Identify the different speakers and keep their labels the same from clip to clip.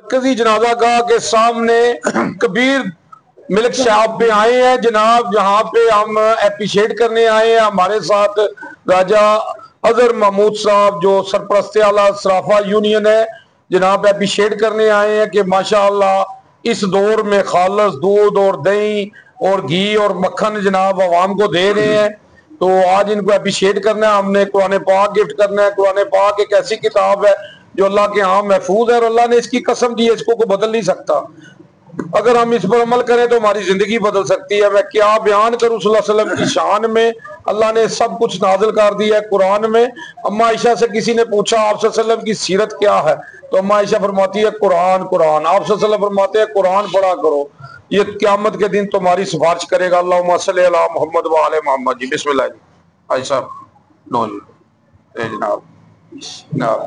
Speaker 1: मरकजी जनाजा गाह के सामने कबीर मिल्क शॉप पे आए हैं जनाब, जहाँ पे हम अप्रिशिएट करने आए हैं। हमारे साथ राजा अजहर महमूद साहब जो सरपरस्त आला सराफा यूनियन है जनाब, अप्रिशिएट करने आए हैं कि माशाअल्लाह इस दौर में खालस दूध और दही और घी और मक्खन जनाब आवाम को दे रहे हैं। तो आज इनको अप्रिशिएट करना है हमने, कुरान पाक गिफ्ट करना है। कुरान पाक एक ऐसी किताब है जो अल्लाह के यहाँ महफूज है और अल्लाह ने इसकी कसम दी है, इसको कोई बदल नहीं सकता। अगर हम इस पर अमल करें तो हमारी जिंदगी बदल सकती है। मैं क्या बयान करूं सल्लल्लाहु अलैहि वसल्लम की शान में, अल्लाह ने सब कुछ नाजिल कर दिया है कुरान में। अम्मा आयशा से किसी ने पूछा आप सल्लल्लाहु अलैहि वसल्लम की सीरत क्या है, तो अम्मा आयशा फरमाती है कुरान कुरान। आप सल्लल्लाहु अलैहि वसल्लम फरमाते हैं कुरान पढ़ा करो, ये क़यामत के दिन तुम्हारी सिफारिश करेगा। अल्लाहुम्मा सल्ली अला मुहम्मद व आले मुहम्मद। जी बिस्मिल्लाह जी। भाई साहब लो जी जनाब, जनाब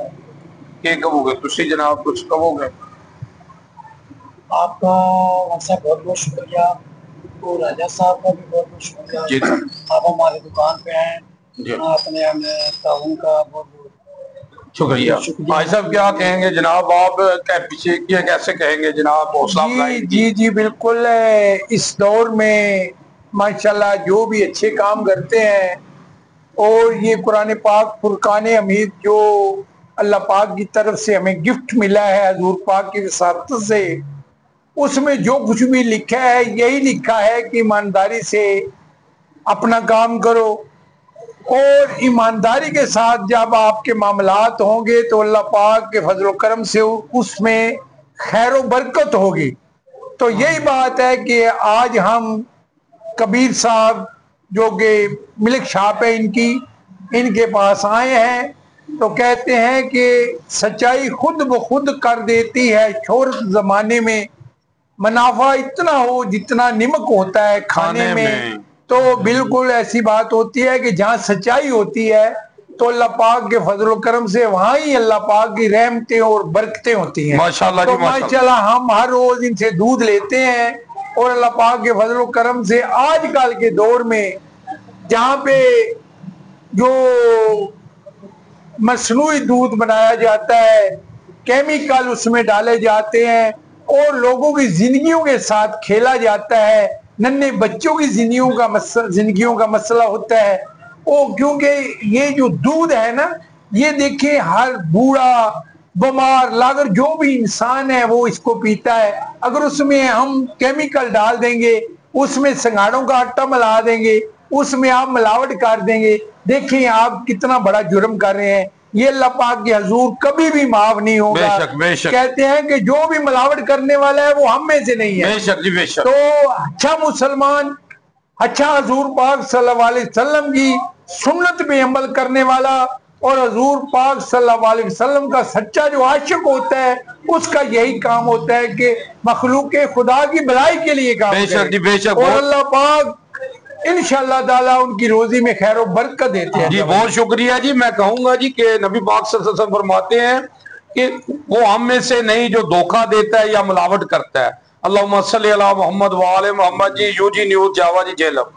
Speaker 1: क्या कहोगे तुसी जनाब, कुछ कहोगे?
Speaker 2: आपका वैसे बहुत बहुत शुक्रिया और राजा साहब का भी बहुत बहुत शुक्रिया जी। आप हमारे दुकान पे हैं, आपने हमें ताउन का बहुत बहुत
Speaker 1: शुक्रिया। भाई साहब क्या कहेंगे जनाब, आप पीछे कैसे कहेंगे जनाब?
Speaker 2: जी बिल्कुल। इस दौर में माशाल्लाह जो भी अच्छे काम करते हैं और ये कुरान पाक फुरकान हमीद जो अल्लाह पाक की तरफ से हमें गिफ्ट मिला है हजूर पाक की विसारत से, उसमें जो कुछ भी लिखा है यही लिखा है कि ईमानदारी से अपना काम करो और ईमानदारी के साथ जब आपके मामलात होंगे तो अल्लाह पाक के फजल करम से उसमें खैर व बरकत होगी। तो यही बात है कि आज हम कबीर साहब जो कि मिल्क शॉप है इनके पास आए हैं, तो कहते हैं कि सच्चाई खुद ब खुद कर देती है शोहरत जमाने में, मुनाफा इतना हो जितना नमक होता है खाने में। तो बिल्कुल ऐसी बात होती है कि जहाँ सच्चाई होती है तो अल्लाह पाक के फजल करम से वहाँ ही अल्लाह पाक की रहमतें और बरकतें होती हैं।
Speaker 1: माशाल्लाह
Speaker 2: तो माशाल्लाह हम हर रोज इनसे दूध लेते हैं और अल्लाह पाक के फजल करम से आजकल के दौर में जहाँ पे जो मसनूई दूध बनाया जाता है, केमिकल उसमें डाले जाते हैं और लोगों की जिंदगियों के साथ खेला जाता है, नन्हे बच्चों की जिंदगियों का मसला होता है वो, क्योंकि ये जो दूध है ना, ये देखिए हर बूढ़ा बीमार लागर जो भी इंसान है वो इसको पीता है। अगर उसमें हम केमिकल डाल देंगे, उसमें सिंगाड़ों का आटा मिला देंगे, उसमें आप मिलावट कर देंगे, देखिए आप कितना बड़ा जुर्म कर रहे हैं। ये अल्लाह पाक के हजूर कभी भी माफ नहीं होगा।
Speaker 1: बेशक, बेशक।
Speaker 2: कहते हैं कि जो भी मिलावट करने वाला है वो हम में से नहीं है।
Speaker 1: बेशक जी बेशक।
Speaker 2: तो अच्छा मुसलमान, अच्छा हजूर पाक सल्लल्लाहु अलैहि वसल्लम की सुन्नत में अमल करने वाला और हजूर पाक सल्लल्लाहु अलैहि वसल्लम का सच्चा जो आशिक होता है उसका यही काम होता है कि मखलूक खुदा की भलाई के लिए काम करे।
Speaker 1: बेशक जी बेशक।
Speaker 2: और अल्लाह पाक इंशाअल्लाह ताला उनकी रोजी में खैर और बरकत देते हैं
Speaker 1: जी। बहुत शुक्रिया जी। मैं कहूंगा जी कि नबी पाक सल्लल्लाहु अलैहि वसल्लम फरमाते हैं कि वो हम में से नहीं जो धोखा देता है या मिलावट करता है। अल्लाहुम्मा सल्ली अला मुहम्मद व आले मुहम्मद। जी यूजी न्यूज़ जावा जी जेलम।